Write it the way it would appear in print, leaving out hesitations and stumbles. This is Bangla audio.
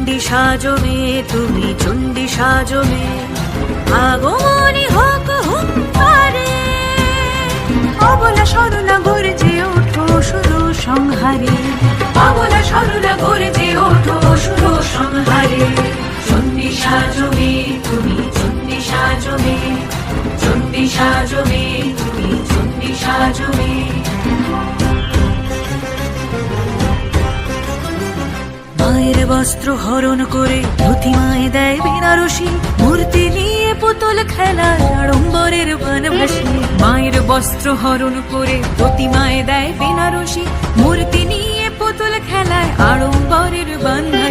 চণ্ডী সাজবে তুমি চণ্ডী সাজবে আগমনী হোক হুঙ্কারে অবলা সরলা গর্জে ওঠো অসুর সংহারে অবলা সরলা গর্জে ওঠো অসুর সংহারে চণ্ডী সাজবে তুমি চণ্ডী সাজবে চণ্ডী সাজবে তুমি চণ্ডী সাজবে মায়ের বস্ত্র হরণ করে প্রতিমায় দেয় বেনারসি মূর্তি নিয়ে পুতুল খেলায় আড়ম্বরের বনবাসী মায়ের বস্ত্র হরণ করে প্রতিমায় দেয় বেনারসি মূর্তি নিয়ে পুতুল খেলায় আড়ম্বরের বনবাসী